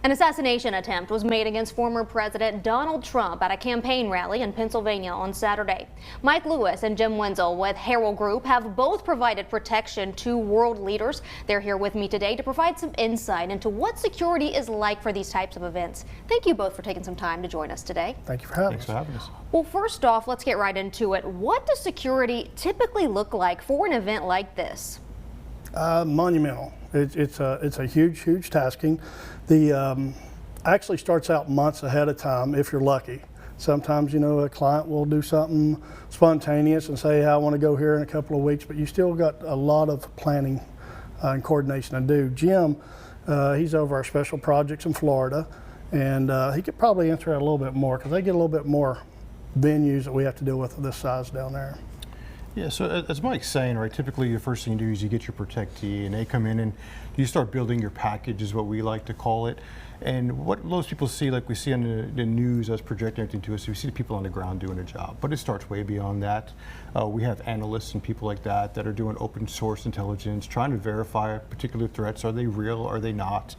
An assassination attempt was made against former President Donald Trump at a campaign rally in Pennsylvania on Saturday. Lewis and Jim Wenzel with Harrell Group have both provided protection to world leaders. They're here with me today to provide some insight into what security is like for these types of events. Thank you both for taking some time to join us today. Thank you for having us. Thanks for having us. Well, first off, let's get right into it. What does security typically look like for an event like this? Monumental. It's a huge tasking. The actually starts out months ahead of time if you're lucky. Sometimes, you know, a client will do something spontaneous and say, hey, I want to go here in a couple of weeks, but you still got a lot of planning and coordination to do. Jim, he's over our special projects in Florida, and he could probably answer that a little bit more because they get a little bit more venues that we have to deal with this size down there. Yeah, so as Mike's saying, right, typically the first thing you do is you get your protectee and they come in and you start building your package is what we like to call it. And what most people see, like we see on the news as projecting everything to us, we see the people on the ground doing a job, but it starts way beyond that. We have analysts and people like that are doing open source intelligence, trying to verify particular threats. Are they real? Are they not?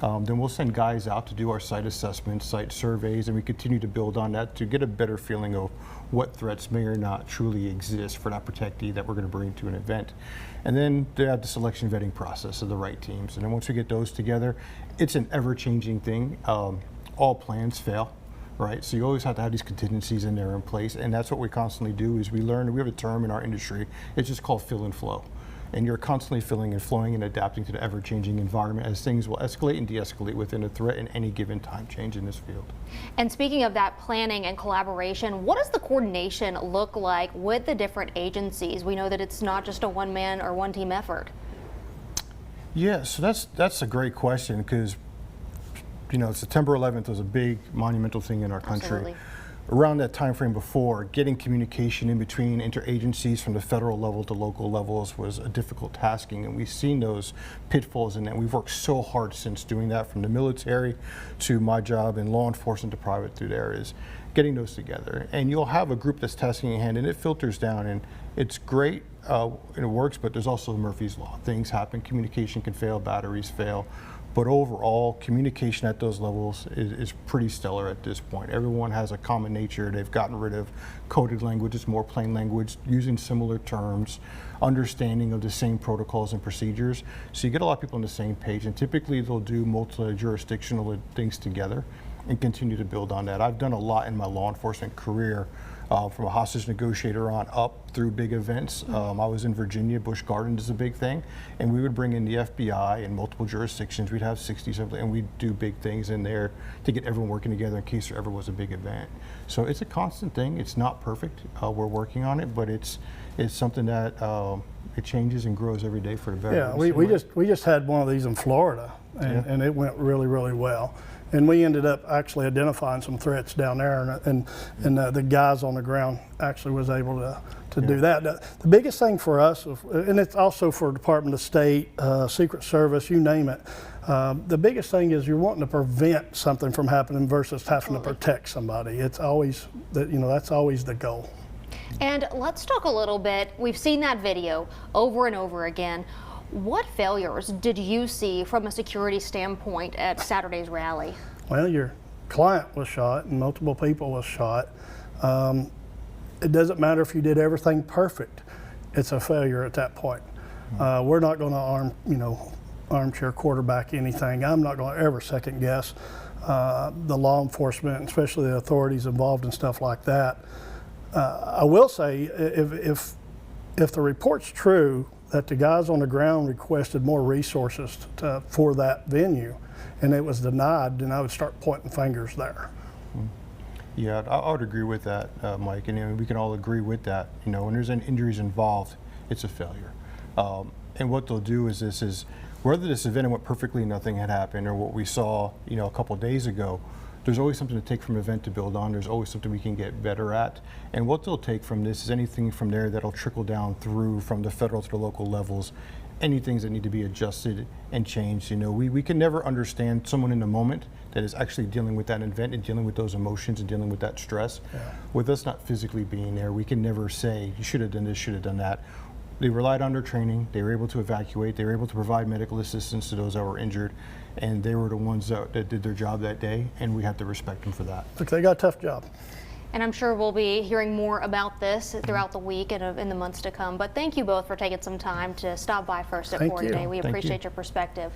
Then we'll send guys out to do our site assessments, site surveys, and we continue to build on that to get a better feeling of what threats may or not truly exist for that protectee that we're going to bring to an event. And then they have the selection vetting process of the right teams. And then once we get those together, it's an ever-changing thing. All plans fail, right? So you always have to have these contingencies in there in place. And that's what we constantly do is we learn, we have a term in our industry, it's just called fill and flow. And you're constantly filling and flowing and adapting to the ever-changing environment as things will escalate and de-escalate within a threat in any given time change in this field. And speaking of that planning and collaboration, what does the coordination look like with the different agencies? We know that it's not just a one-man or one-team effort. Yeah, so that's a great question because, you know, September 11th was a big monumental thing in our country. Absolutely. Around that time frame before, getting communication in between interagencies from the federal level to local levels was a difficult tasking, and we've seen those pitfalls in that. We've worked so hard since doing that, from the military to my job in law enforcement to private through there, is getting those together. And you'll have a group that's tasking in hand, and it filters down, and it's great, and it works, but there's also Murphy's Law. Things happen, communication can fail, batteries fail. But overall, communication at those levels is pretty stellar at this point. Everyone has a common nature. They've gotten rid of coded language. It's more plain language, using similar terms, understanding of the same protocols and procedures. So you get a lot of people on the same page, and typically they'll do multi-jurisdictional things together and continue to build on that. I've done a lot in my law enforcement career, from a hostage negotiator on up through big events. I was in Virginia, Busch Gardens is a big thing, and we would bring in the FBI in multiple jurisdictions. We'd have 60 something, and we'd do big things in there to get everyone working together in case there ever was a big event. So it's a constant thing. It's not perfect. We're working on it, but it's something that it changes and grows every day for the veterans. Yeah, we just had one of these in Florida, and it went really well. And we ended up actually identifying some threats down there, and the guys on the ground actually was able to do that. The biggest thing for us, and it's also for Department of State, Secret Service, you name it, the biggest thing is you're wanting to prevent something from happening versus having to protect somebody. It's always, that's always the goal. And let's talk a little bit, we've seen that video over and over again. What failures did you see from a security standpoint at Saturday's rally? Well, your client was shot and multiple people was shot. It doesn't matter if you did everything perfect. It's a failure at that point. We're not going to armchair quarterback anything. I'm not going to ever second guess the law enforcement, especially the authorities involved in stuff like that. I will say, if the report's true, that the guys on the ground requested more resources for that venue, and it was denied, then I would start pointing fingers there. Yeah, I would agree with that, Mike, and we can all agree with that. When there's any injuries involved, it's a failure. And what they'll do is whether this event went perfectly, nothing had happened, or what we saw, a couple days ago, there's always something to take from an event to build on. There's always something we can get better at. And what they'll take from this is anything from there that'll trickle down through from the federal to the local levels, any things that need to be adjusted and changed. We can never understand someone in the moment that is actually dealing with that event and dealing with those emotions and dealing with that stress. Yeah. With us not physically being there, we can never say, you should have done this, should have done that. They relied on their training. They were able to evacuate. They were able to provide medical assistance to those that were injured. and they were the ones that did their job that day, and we have to respect them for that. Look, they got a tough job. And I'm sure we'll be hearing more about this throughout the week and in the months to come. But thank you both for taking some time to stop by First at Thank 4 you. today. We Thank you. appreciate your perspective.